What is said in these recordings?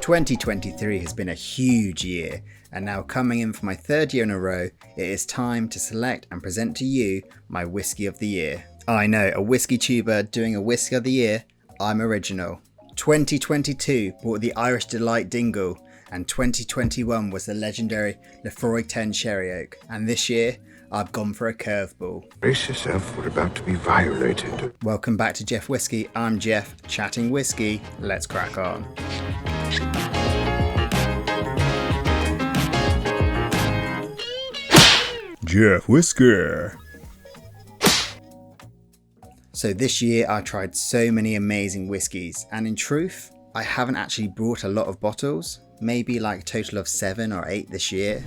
2023 has been a huge year, and now coming in for my third year in a row, it is time to select and present to you my Whisky of the Year. I know, a whiskey tuber doing a Whisky of the Year, I'm original. 2022 brought the Irish Delight Dingle, and 2021 was the legendary Lefroy 10 Sherry Oak, and this year I've gone for a curveball. Brace yourself, we're about to be violated. Welcome back to GWhisky. I'm Jeff, chatting whiskey. Let's crack on. GWhisky. So this year I tried so many amazing whiskies, and in truth, I haven't actually brought a lot of bottles. Maybe like a total of 7 or 8 this year.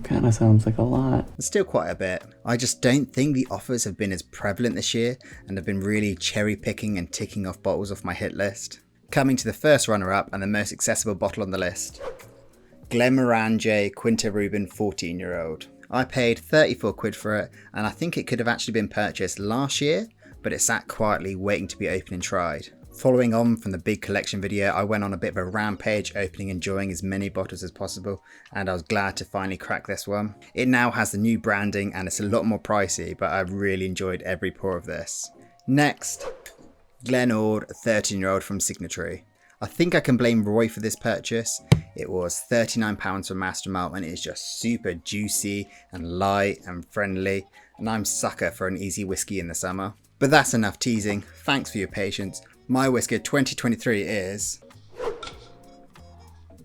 Kind of sounds like a lot. It's still quite a bit. I just don't think the offers have been as prevalent this year, and I've been really cherry picking and ticking off bottles off my hit list. Coming to the first runner up and the most accessible bottle on the list. Glenmorangie Quinta Rubin 14-year-old. I paid 34 quid for it, and I think it could have actually been purchased last year, but it sat quietly waiting to be opened and tried. Following on from the big collection video, I went on a bit of a rampage, opening and enjoying as many bottles as possible, and I was glad to finally crack this one. It now has the new branding and it's a lot more pricey, but I've really enjoyed every pour of this. Next, Glen Ord 13-year-old from Signatory. I think I can blame Roy for this purchase. It was £39 for Master Malt, and it is just super juicy and light and friendly, and I'm sucker for an easy whiskey in the summer. But that's enough teasing. Thanks for your patience. My whiskey 2023 is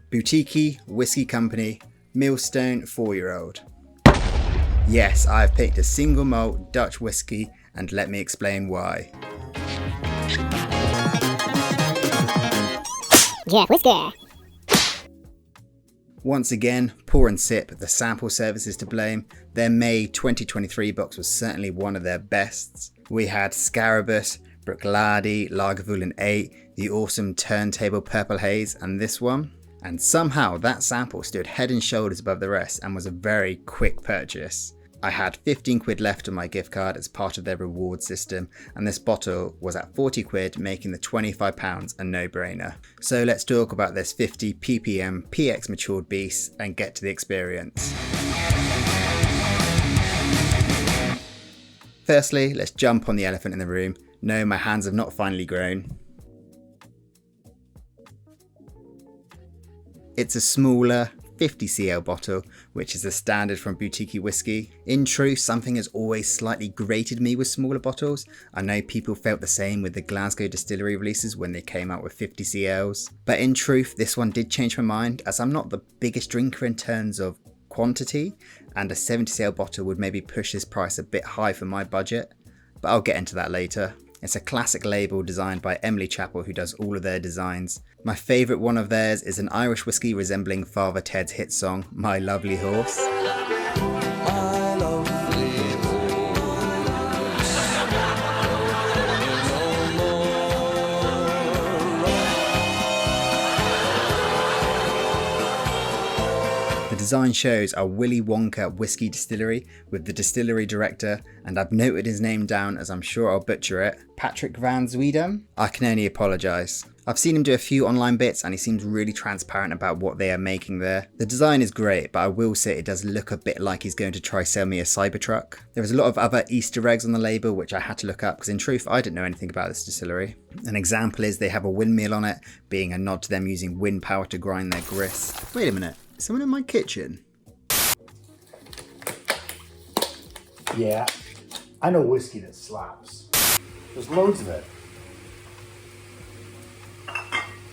Boutique-y Whisky Company Millstone 4-year-old. Yes, I've picked a single malt Dutch whiskey, and let me explain why. GWhisky. Once again, pour and sip, the sample service is to blame. Their May 2023 box was certainly one of their bests. We had Scarabus, Bruichladdich, Lagavulin 8, the awesome Turntable Purple Haze, and this one. And somehow that sample stood head and shoulders above the rest and was a very quick purchase. I had 15 quid left on my gift card as part of their reward system, and this bottle was at 40 quid, making the £25 a no-brainer. So let's talk about this 50 ppm PX matured beast and get to the experience. Firstly, let's jump on the elephant in the room. No, my hands have not finally grown. It's a smaller 50cl bottle, which is the standard from Boutique-y Whisky. In truth, something has always slightly grated me with smaller bottles. I know people felt the same with the Glasgow distillery releases when they came out with 50cls. But in truth, this one did change my mind, as I'm not the biggest drinker in terms of quantity, and a 70cl bottle would maybe push this price a bit high for my budget. But I'll get into that later. It's a classic label designed by Emily Chappell, who does all of their designs. My favourite one of theirs is an Irish whiskey resembling Father Ted's hit song, My Lovely Horse. The design shows a Willy Wonka whiskey distillery with the distillery director, and I've noted his name down as I'm sure I'll butcher it, Patrick Van Zwiedam. I can only apologise. I've seen him do a few online bits and he seems really transparent about what they are making there. The design is great, but I will say it does look a bit like he's going to try sell me a Cybertruck. There is a lot of other Easter eggs on the label which I had to look up, because in truth I didn't know anything about this distillery. An example is they have a windmill on it, being a nod to them using wind power to grind their grist. Wait a minute. Someone in my kitchen? Yeah, I know whiskey that slaps. There's loads of it.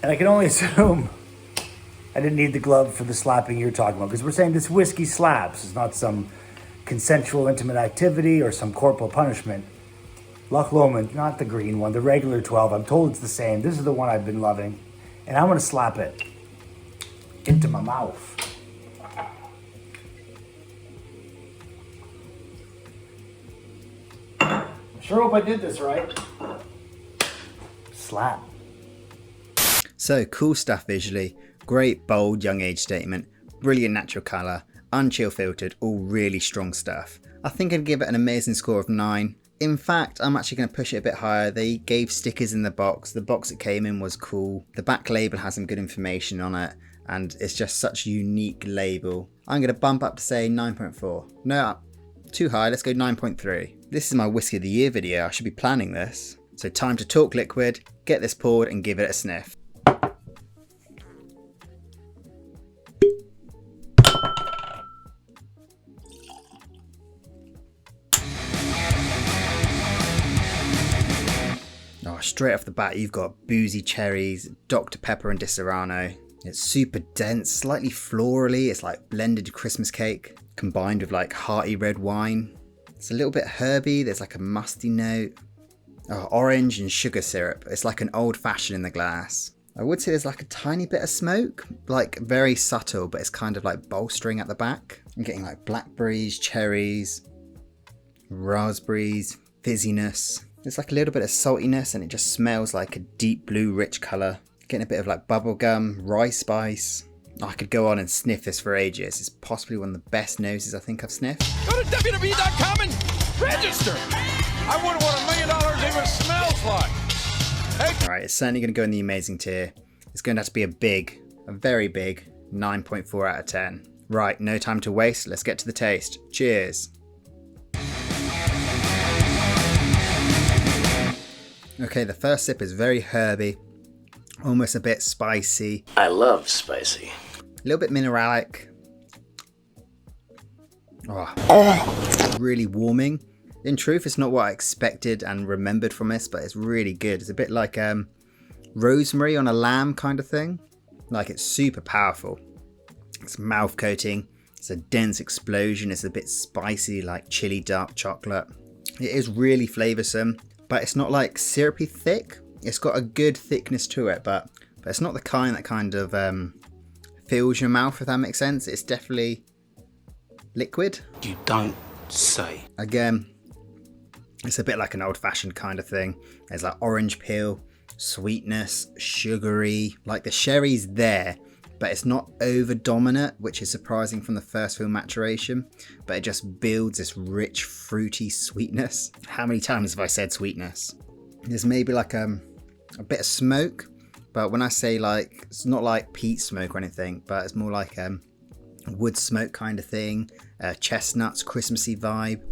And I can only assume I didn't need the glove for the slapping you're talking about, because we're saying this whiskey slaps. It's not some consensual intimate activity or some corporal punishment. Loch Lomond, not the green one, the regular 12. I'm told it's the same. This is the one I've been loving. And I'm going to slap it into my mouth. Sure hope I did this right. Slap. So cool stuff visually, great bold young age statement, brilliant natural colour, unchill filtered, all really strong stuff. I think I'd give it an amazing score of 9. In fact, I'm actually going to push it a bit higher. They gave stickers in the box. The box it came in was cool. The back label has some good information on it, and it's just such a unique label. I'm going to bump up to say 9.4. No, too high. Let's go 9.3. This is my Whiskey of the Year video. I should be planning this. So time to talk liquid, get this poured and give it a sniff. Oh, straight off the bat, you've got boozy cherries, Dr Pepper and Disaronno. It's super dense, slightly florally. It's like blended Christmas cake combined with like hearty red wine. It's a little bit herby. There's like a musty note. Oh, orange and sugar syrup. It's like an old fashioned in the glass. I would say there's like a tiny bit of smoke, like very subtle, but it's kind of like bolstering at the back. I'm getting like blackberries, cherries, raspberries, fizziness. There's like a little bit of saltiness and it just smells like a deep blue rich colour. Getting a bit of like bubblegum, rye spice. Oh, I could go on and sniff this for ages. It's possibly one of the best noses I think I've sniffed. Go to WWE.com and register. I wonder what $1 million even smells like. Hey. Alright, it's certainly going to go in the amazing tier. It's going to have to be a very big 9.4 out of 10. Right, no time to waste. Let's get to the taste. Cheers. Okay, the first sip is very herby, almost a bit spicy. I love spicy. A little bit mineralic. Oh, really warming. In truth, it's not what I expected and remembered from this, but it's really good. It's a bit like rosemary on a lamb kind of thing. Like, it's super powerful. It's mouth coating. It's a dense explosion. It's a bit spicy, like chili dark chocolate. It is really flavoursome. But it's not like syrupy thick. It's got a good thickness to it, but it's not the kind that kind of fills your mouth, if that makes sense. It's definitely liquid. You don't say. Again, it's a bit like an old-fashioned kind of thing. There's like orange peel, sweetness, sugary. Like the sherry's there, but it's not over dominant, which is surprising from the first fill maturation, but it just builds this rich fruity sweetness. How many times have I said sweetness? There's maybe like a bit of smoke, but when I say like, it's not like peat smoke or anything, but it's more like wood smoke kind of thing, chestnuts, Christmassy vibe.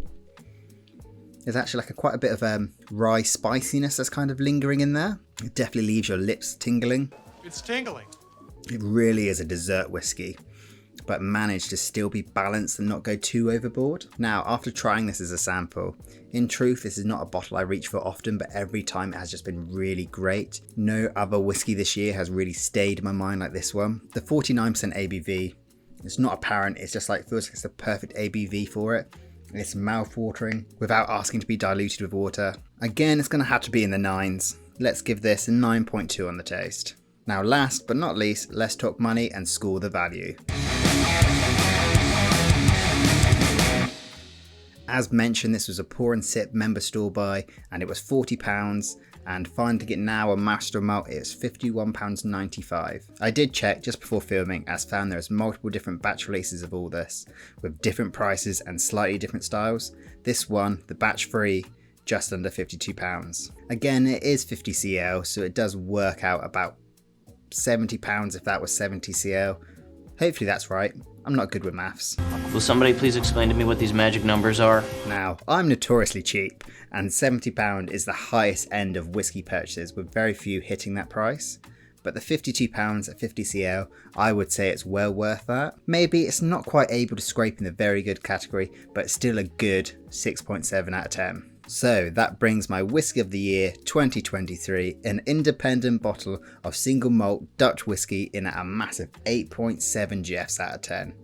There's actually like quite a bit of rye spiciness that's kind of lingering in there. It definitely leaves your lips tingling. It's tingling. It really is a dessert whiskey, but managed to still be balanced and not go too overboard. Now, after trying this as a sample, in truth, this is not a bottle I reach for often, but every time it has just been really great. No other whiskey this year has really stayed in my mind like this one. The 49% ABV, it's not apparent, it's just like, feels like it's the perfect ABV for it. It's mouth-watering without asking to be diluted with water. Again, it's going to have to be in the 9s. Let's give this a 9.2 on the taste. Now, last but not least, let's talk money and score the value. As mentioned, this was a pour and sip member store buy, and it was £40, and finding it now on Master Malt, it's £51.95. I did check just before filming, as found there's multiple different batch releases of all this, with different prices and slightly different styles. This one, the batch free, just under £52. Again, it is 50 cl, so it does work out about £70 if that was 70 cl. Hopefully that's right. I'm not good with maths. Will somebody please explain to me what these magic numbers are? Now, I'm notoriously cheap, and £70 is the highest end of whiskey purchases, with very few hitting that price. But the £52 at 50 cl, I would say it's well worth that. Maybe it's not quite able to scrape in the very good category, but it's still a good 6.7 out of 10. So that brings my Whiskey of the Year 2023, an independent bottle of single malt Dutch whiskey, in at a massive 8.7 GFs out of 10,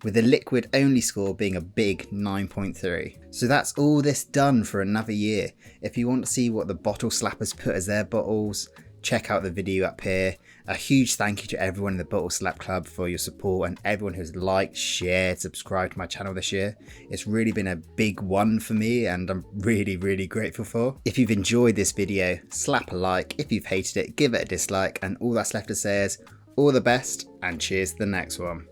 with the liquid only score being a big 9.3. So that's all this done for another year. If you want to see what the bottle slappers put as their bottles, check out the video up here. A huge thank you to everyone in the Bottle Slap Club for your support, and everyone who's liked, shared, subscribed to my channel this year. It's really been a big one for me, and I'm really grateful for. If you've enjoyed this video, slap a like. If you've hated it, give it a dislike, and all that's left to say is all the best and cheers to the next one.